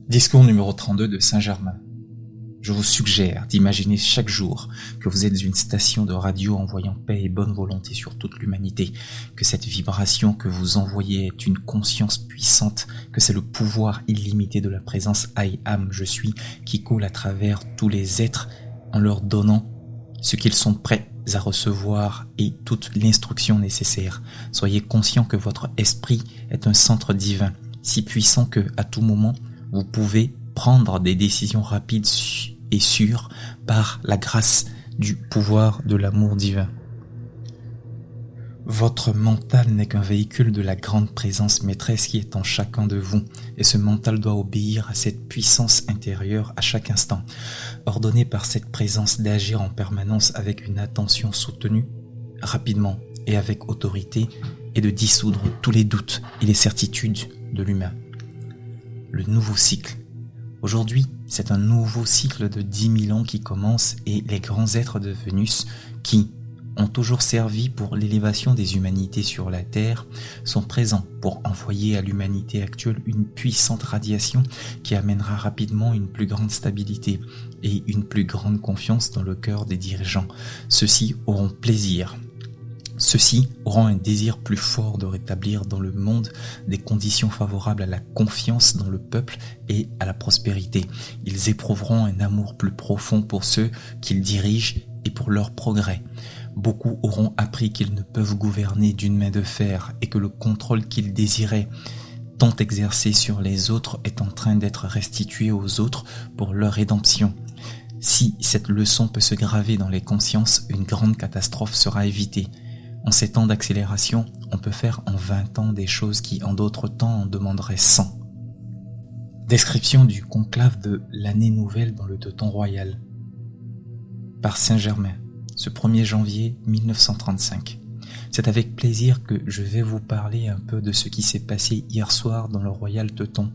Discours numéro 32 de Saint-Germain. Je vous suggère d'imaginer chaque jour que vous êtes une station de radio envoyant paix et bonne volonté sur toute l'humanité, que cette vibration que vous envoyez est une conscience puissante, que c'est le pouvoir illimité de la présence I am, je suis, qui coule à travers tous les êtres en leur donnant ce qu'ils sont prêts à recevoir et toute l'instruction nécessaire. Soyez conscient que votre esprit est un centre divin, si puissant que, à tout moment, vous pouvez prendre des décisions rapides et sûres par la grâce du pouvoir de l'amour divin. Votre mental n'est qu'un véhicule de la grande présence maîtresse qui est en chacun de vous, et ce mental doit obéir à cette puissance intérieure à chaque instant, ordonné par cette présence d'agir en permanence avec une attention soutenue, rapidement et avec autorité, et de dissoudre tous les doutes et les certitudes de l'humain. Le nouveau cycle. Aujourd'hui, c'est un nouveau cycle de 10 000 ans qui commence et les grands êtres de Vénus qui ont toujours servi pour l'élévation des humanités sur la Terre sont présents pour envoyer à l'humanité actuelle une puissante radiation qui amènera rapidement une plus grande stabilité et une plus grande confiance dans le cœur des dirigeants. Ceux-ci auront plaisir. Ceux-ci auront un désir plus fort de rétablir dans le monde des conditions favorables à la confiance dans le peuple et à la prospérité. Ils éprouveront un amour plus profond pour ceux qu'ils dirigent et pour leur progrès. Beaucoup auront appris qu'ils ne peuvent gouverner d'une main de fer et que le contrôle qu'ils désiraient tant exercer sur les autres est en train d'être restitué aux autres pour leur rédemption. Si cette leçon peut se graver dans les consciences, une grande catastrophe sera évitée. En ces temps d'accélération, on peut faire en 20 ans des choses qui en d'autres temps en demanderaient 100. Description du conclave de l'année nouvelle dans le Teuton royal. Par Saint-Germain, ce 1er janvier 1935. C'est avec plaisir que je vais vous parler un peu de ce qui s'est passé hier soir dans le Royal Teuton.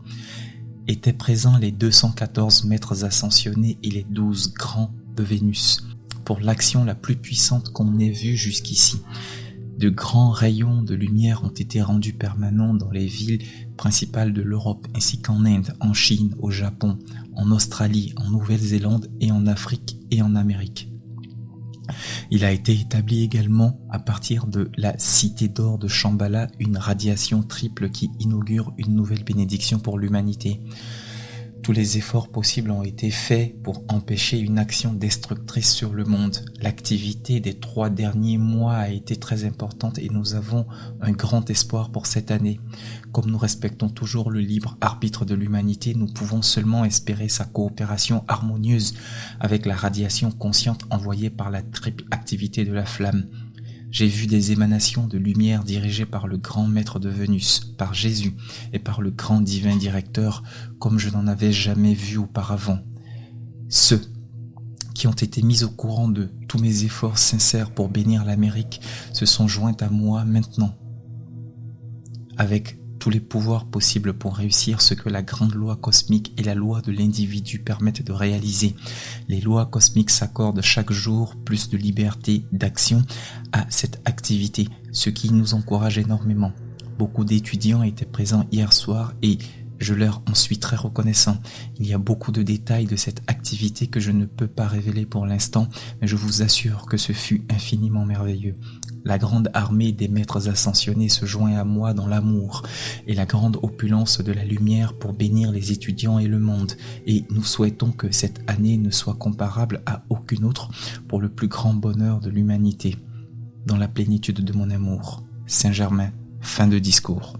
Étaient présents les 214 maîtres ascensionnés et les 12 grands de Vénus, pour l'action la plus puissante qu'on ait vue jusqu'ici. De grands rayons de lumière ont été rendus permanents dans les villes principales de l'Europe, ainsi qu'en Inde, en Chine, au Japon, en Australie, en Nouvelle-Zélande et en Afrique et en Amérique. Il a été établi également à partir de la Cité d'Or de Shambhala une radiation triple qui inaugure une nouvelle bénédiction pour l'humanité. Tous les efforts possibles ont été faits pour empêcher une action destructrice sur le monde. L'activité des 3 derniers mois a été très importante et nous avons un grand espoir pour cette année. Comme nous respectons toujours le libre arbitre de l'humanité, nous pouvons seulement espérer sa coopération harmonieuse avec la radiation consciente envoyée par la triple activité de la flamme. J'ai vu des émanations de lumière dirigées par le grand maître de Vénus, par Jésus et par le grand divin directeur comme je n'en avais jamais vu auparavant. Ceux qui ont été mis au courant de tous mes efforts sincères pour bénir l'Amérique se sont joints à moi maintenant, avec tous les pouvoirs possibles pour réussir ce que la grande loi cosmique et la loi de l'individu permettent de réaliser. Les lois cosmiques s'accordent chaque jour plus de liberté d'action à cette activité, ce qui nous encourage énormément. Beaucoup d'étudiants étaient présents hier soir et je leur en suis très reconnaissant. Il y a beaucoup de détails de cette activité que je ne peux pas révéler pour l'instant, mais je vous assure que ce fut infiniment merveilleux. La grande armée des maîtres ascensionnés se joint à moi dans l'amour et la grande opulence de la lumière pour bénir les étudiants et le monde. Et nous souhaitons que cette année ne soit comparable à aucune autre pour le plus grand bonheur de l'humanité. Dans la plénitude de mon amour. Saint-Germain, fin de discours.